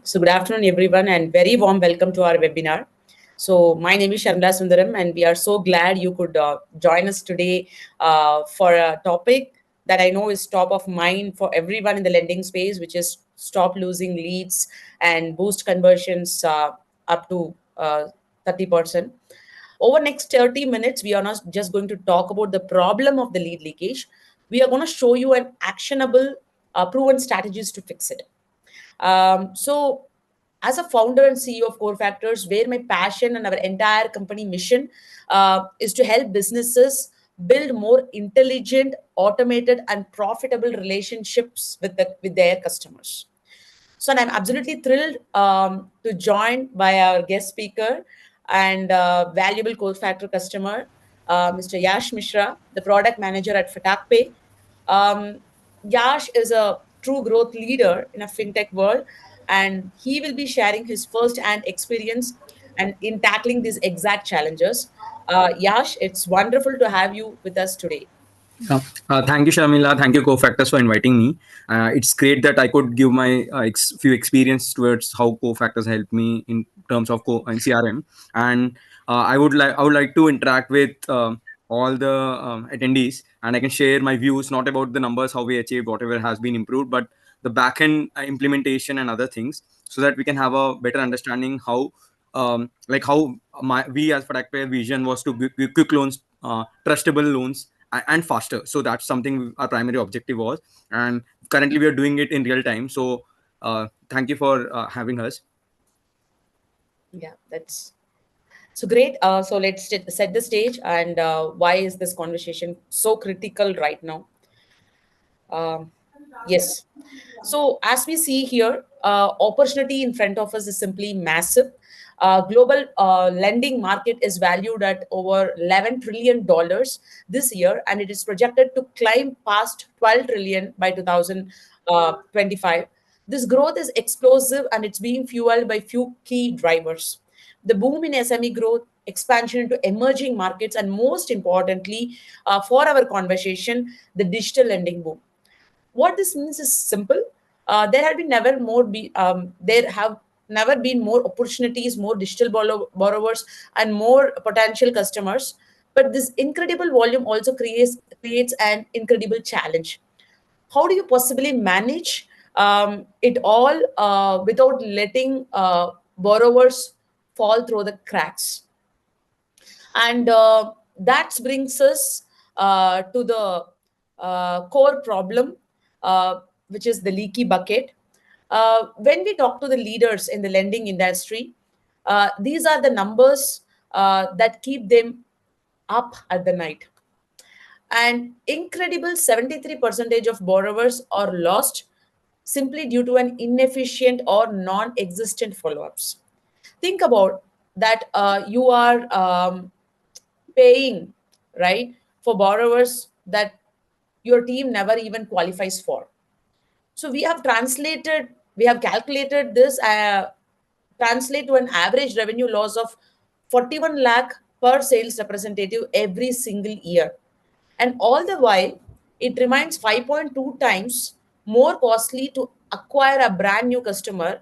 So good afternoon, everyone, and very warm welcome to our webinar. So my name is Sharmila Sundaram, and we are so glad you could join us today for a topic that I know is top of mind for everyone in the lending space, which is stop losing leads and boost conversions up to 30%. Over next 30 minutes, we are not just going to talk about the problem of the lead leakage. We are going to show you an actionable, proven strategies to fix it. So, as a founder and CEO of Corefactors, where my passion and our entire company mission is to help businesses build more intelligent, automated, and profitable relationships with their customers. So, and I'm absolutely thrilled to join by our guest speaker and valuable Corefactor customer, Mr. Yash Mishra, the product manager at FatakPay. Yash is a true growth leader in a fintech world, and he will be sharing his first-hand experience and in tackling these exact challenges. Yash, it's wonderful to have you with us today. Thank you, Sharmila. Thank you, Cofactors, for inviting me. It's great that I could give my few experience towards how Cofactors helped me in terms of in CRM, and I would like to interact with all the attendees, and I can share my views not about the numbers, how we achieved whatever has been improved, but the backend implementation and other things, so that we can have a better understanding how we as FatakPay vision was to give quick loans, trustable loans, and faster. So that's something our primary objective was, and currently we are doing it in real time. So thank you for having us. Yeah, that's so great. So let's set the stage and why is this conversation so critical right now? Um, yes. So as we see here, opportunity in front of us is simply massive. Global lending market is valued at over $11 trillion this year, and it is projected to climb past 12 trillion by 2025. This growth is explosive, and it's being fueled by few key drivers: the boom in SME growth, expansion into emerging markets, and most importantly, for our conversation, the digital lending boom. What this means is simple. There have never been more opportunities, more digital borrowers, and more potential customers. But this incredible volume also creates an incredible challenge. How do you possibly manage it all without letting borrowers fall through the cracks? And that brings us to the core problem, which is the leaky bucket. When we talk to the leaders in the lending industry, these are the numbers that keep them up at the night. An incredible 73 percentage of borrowers are lost simply due to an inefficient or non-existent follow-ups. Think about that. You are paying, right, for borrowers that your team never even qualifies for. So we have calculated this, translate to an average revenue loss of 41 lakh per sales representative every single year. And all the while, it remains 5.2 times more costly to acquire a brand new customer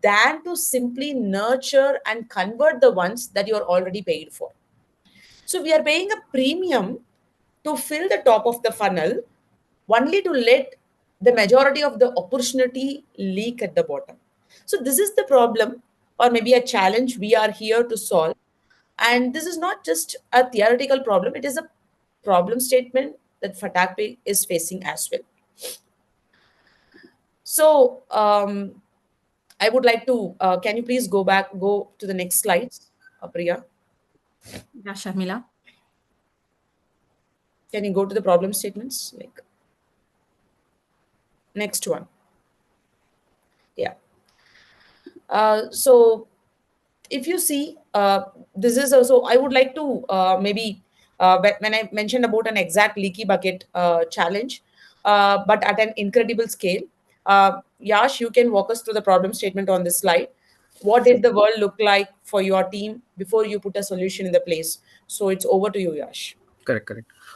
than to simply nurture and convert the ones that you are already paid for. So we are paying a premium to fill the top of the funnel, only to let the majority of the opportunity leak at the bottom. So this is the problem, or maybe a challenge we are here to solve. And this is not just a theoretical problem, it is a problem statement that FatakPay is facing as well. So I would like to, can you please go to the next slides, Priya? Yeah, Sharmila. Can you go to the problem statements? Like next one. Yeah. So if you see, this is also, I would like to maybe, when I mentioned about an exact leaky bucket challenge, but at an incredible scale, Yash, you can walk us through the problem statement on this slide. What did the world look like for your team before you put a solution in the place? So it's over to you, Yash. Correct.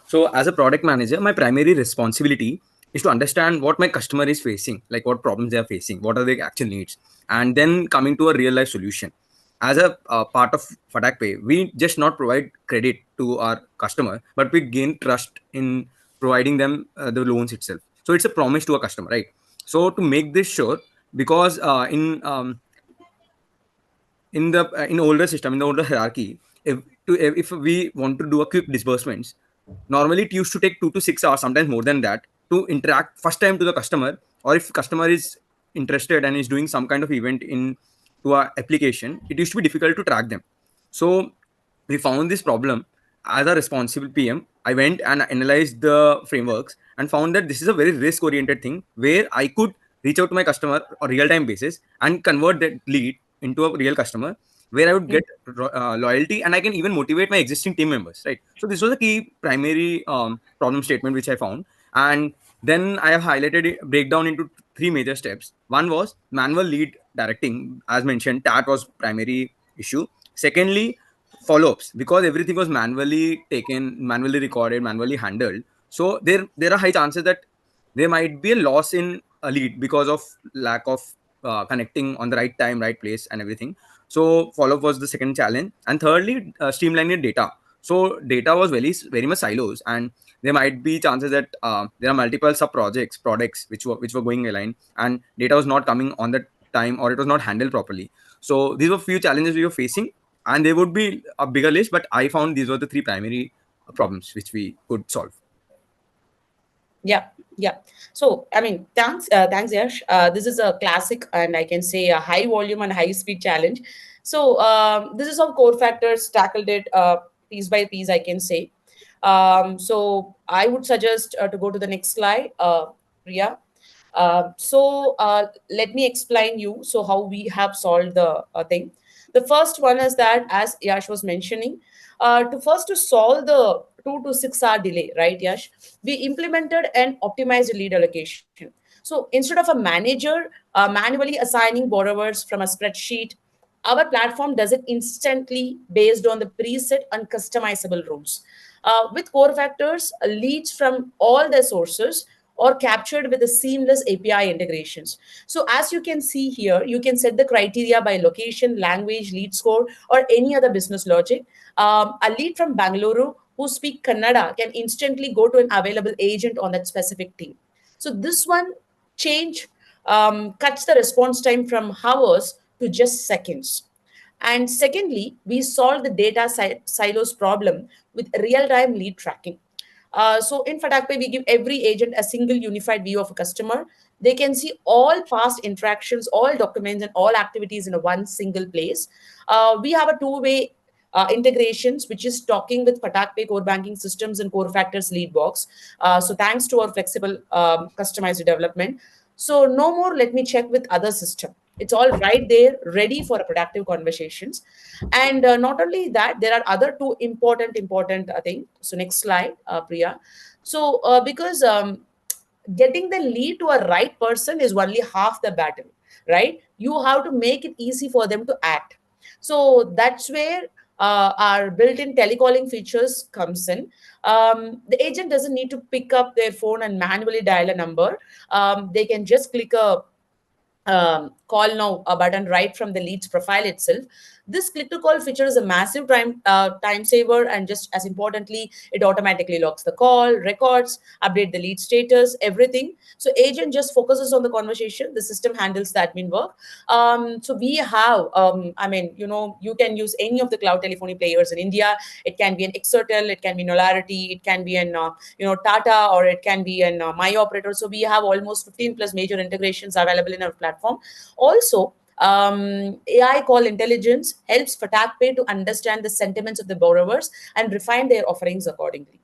So as a product manager, my primary responsibility is to understand what my customer is facing, like what problems they are facing, what are their actual needs, and then coming to a real life solution. As a part of FatakPay, we just not provide credit to our customer, but we gain trust in providing them the loans itself. So it's a promise to a customer, right? So to make this sure, because in older system, in the older hierarchy, if we want to do a quick disbursements, normally it used to take 2 to 6 hours, sometimes more than that, to interact first time to the customer, or if customer is interested and is doing some kind of event in to our application, it used to be difficult to track them. So we found this problem. As a responsible PM, I went and analyzed the frameworks and found that this is a very risk oriented thing where I could reach out to my customer on real time basis and convert that lead into a real customer, where I would get loyalty, and I can even motivate my existing team members, right? So this was a key primary problem statement which I found. And then I have highlighted it, breakdown into three major steps. One was manual lead directing, as mentioned, that was primary issue. Secondly, follow-ups, because everything was manually taken, manually recorded, manually handled. So there are high chances that there might be a loss in a lead because of lack of connecting on the right time, right place, and everything. So follow-up was the second challenge, and thirdly, streamlining data. So data was very much silos, and there might be chances that there are multiple sub projects, products which were going aligned, and data was not coming on the time, or it was not handled properly. So these were few challenges we were facing, and there would be a bigger list, but I found these were the three primary problems which we could solve. Yeah, yeah. So, I mean, thanks, Yash. This is a classic, and I can say a high volume and high speed challenge. So, this is how core factors tackled it piece by piece, I can say. So, I would suggest to go to the next slide, Priya. Let me explain you so how we have solved the thing. The first one is that, as Yash was mentioning, to solve the 2 to 6 hour delay, right, Yash? We implemented an optimized lead allocation. So instead of a manager manually assigning borrowers from a spreadsheet, our platform does it instantly based on the preset and customizable rules. With core factors, leads from all the sources or captured with the seamless API integrations. So as you can see here, you can set the criteria by location, language, lead score, or any other business logic. A lead from Bangalore who speak Kannada can instantly go to an available agent on that specific team. So this one change cuts the response time from hours to just seconds. And secondly, we solve the data silos problem with real-time lead tracking. So in FatakPay, we give every agent a single unified view of a customer. They can see all past interactions, all documents, and all activities in a one single place. We have a two-way integrations, which is talking with FatakPay core banking systems and core factors lead box. So thanks to our flexible customized development. So no more let me check with other system. It's all right there, ready for a productive conversations. And not only that, there are other two important thing. So next slide, Priya. So because getting the lead to a right person is only half the battle, right? You have to make it easy for them to act. So that's where our built-in telecalling features comes in. The agent doesn't need to pick up their phone and manually dial a number. They can just click a call now button right from the leads profile itself. This click to call feature is a massive time saver, and just as importantly, it automatically logs the call, records, update the lead status, everything. So agent just focuses on the conversation. The system handles the admin work. So we have, I mean, you can use any of the cloud telephony players in India. It can be an Exertel, it can be Nolarity, it can be an Tata, or it can be an My Operator. So we have almost 15 plus major integrations available in our platform. Also, AI call intelligence helps FatakPay to understand the sentiments of the borrowers and refine their offerings accordingly.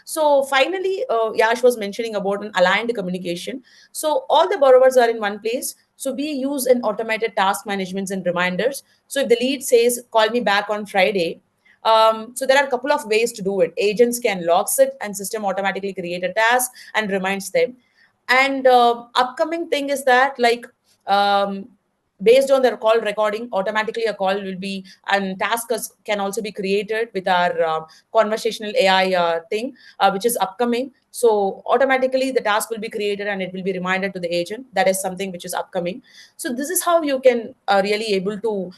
So finally, Yash was mentioning about an aligned communication. So all the borrowers are in one place. So we use an automated task management and reminders. So if the lead says, call me back on Friday, so there are a couple of ways to do it. Agents can log it and system automatically create a task and reminds them. And upcoming thing is that, like, um, based on the call recording, automatically a call will be, and tasks can also be created with our conversational AI thing, which is upcoming. So automatically the task will be created and it will be reminded to the agent. That is something which is upcoming. So this is how you can really able to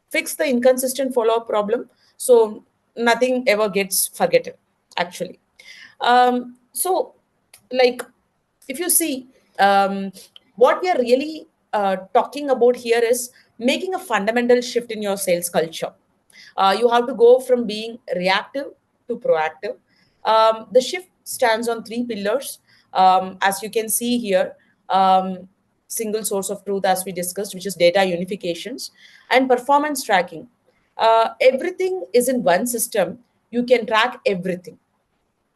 fix the inconsistent follow-up problem. So nothing ever gets forgotten, actually. So, like, if you see, what we are really talking about here is making a fundamental shift in your sales culture. You have to go from being reactive to proactive. The shift stands on three pillars, as you can see here. Single source of truth, as we discussed, which is data unifications and performance tracking. Everything is in one system. You can track everything.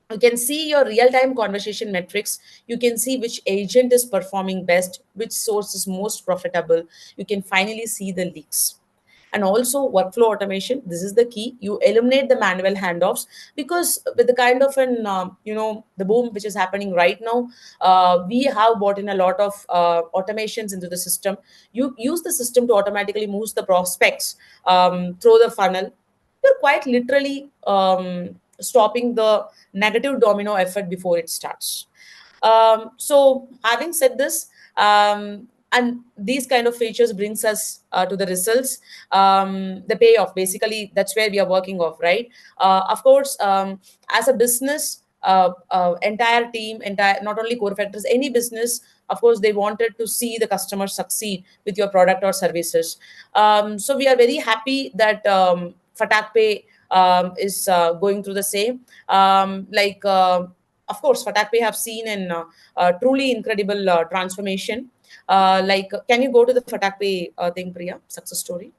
You can see your real-time conversation metrics. You can see which agent is performing best, which source is most profitable. You can finally see the leaks. And also workflow automation, this is the key. You eliminate the manual handoffs, because with the kind of an the boom which is happening right now, we have brought in a lot of automations into the system. You use the system to automatically move the prospects through the funnel. You're quite literally stopping the negative domino effect before it starts. So having said this, and these kind of features brings us to the results, the payoff. Basically, that's where we are working off, right? Of course, as a business, entire team, entire, not only core factors, any business, of course, they wanted to see the customer succeed with your product or services. So we are very happy that FatakPay is going through the same. Of course, FatakPay have seen an truly incredible transformation. Can you go to the FatakPay thing, Priya? Success story.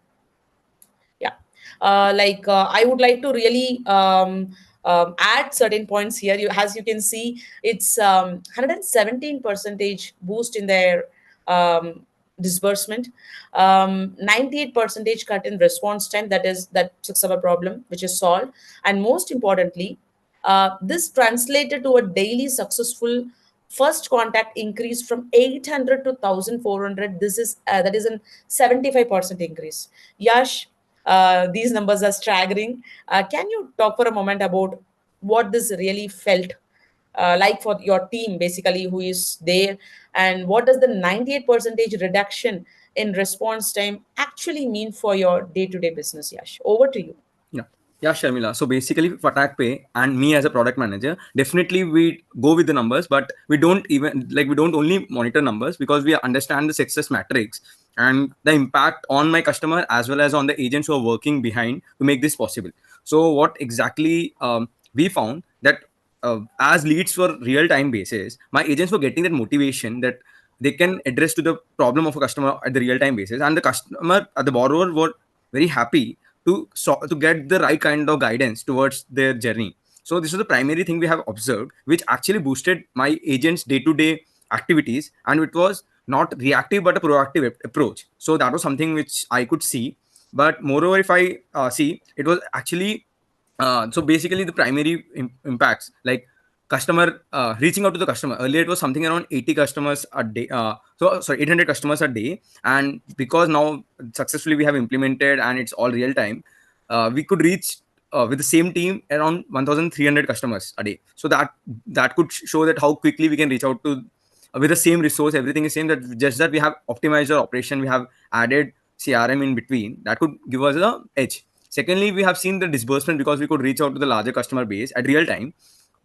Yeah. I would like to really add certain points here. As you can see, it's 117 percentage boost in their um, disbursement, 98 percentage cut in response time. That 6 hour problem, which is solved. And most importantly, this translated to a daily successful first contact increase from 800 to 1400. This is that is a 75% increase. Yash, these numbers are staggering. Can you talk for a moment about what this really felt like for your team, basically, who is there, and what does the 98 percentage reduction in response time actually mean for your day-to-day business? Yash, over to you. Yeah. Yeah, Sharmila. So basically, FatakPay and me as a product manager, definitely we go with the numbers, but we don't only monitor numbers, because we understand the success metrics and the impact on my customer as well as on the agents who are working behind to make this possible. So what exactly we found that as leads for real time basis, my agents were getting that motivation that they can address to the problem of a customer at the real time basis, and the customer, the borrower, were very happy to get the right kind of guidance towards their journey. So this is the primary thing we have observed, which actually boosted my agents' day-to-day activities, and it was not reactive but a proactive approach. So that was something which I could see. But moreover, if I see, it was actually so basically the primary impacts, like customer reaching out to the customer. Earlier it was something around 80 customers a day, so sorry, 800 customers a day. And because now successfully we have implemented and it's all real time, we could reach with the same team around 1300 customers a day. So that could show that how quickly we can reach out to with the same resource. Everything is same, that just that we have optimized our operation, we have added CRM in between, that could give us a edge. Secondly, we have seen the disbursement, because we could reach out to the larger customer base at real time.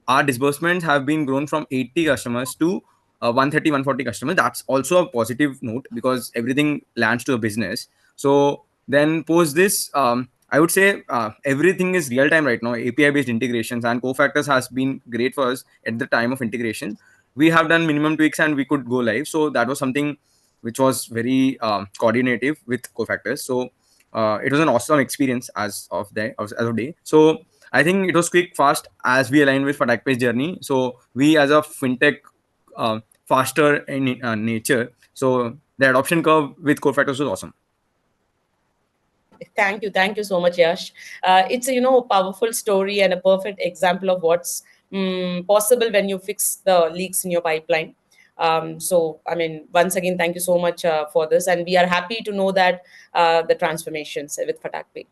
Our disbursements have been grown from 80 customers to 130, 140 customers. That's also a positive note, because everything lands to a business. So then post this, I would say everything is real time right now. API based integrations and Cofactors has been great for us at the time of integration. We have done minimum tweaks and we could go live. So that was something which was very coordinative with Cofactors. So it was an awesome experience as of day. So I think it was quick, fast, as we aligned with FatakPay's journey. So we, as a fintech, faster in nature. So the adoption curve with Corefactors was awesome. Thank you so much, Yash. It's a powerful story and a perfect example of what's possible when you fix the leaks in your pipeline. So, I mean, once again, thank you so much for this. And we are happy to know that the transformations with FatakPay.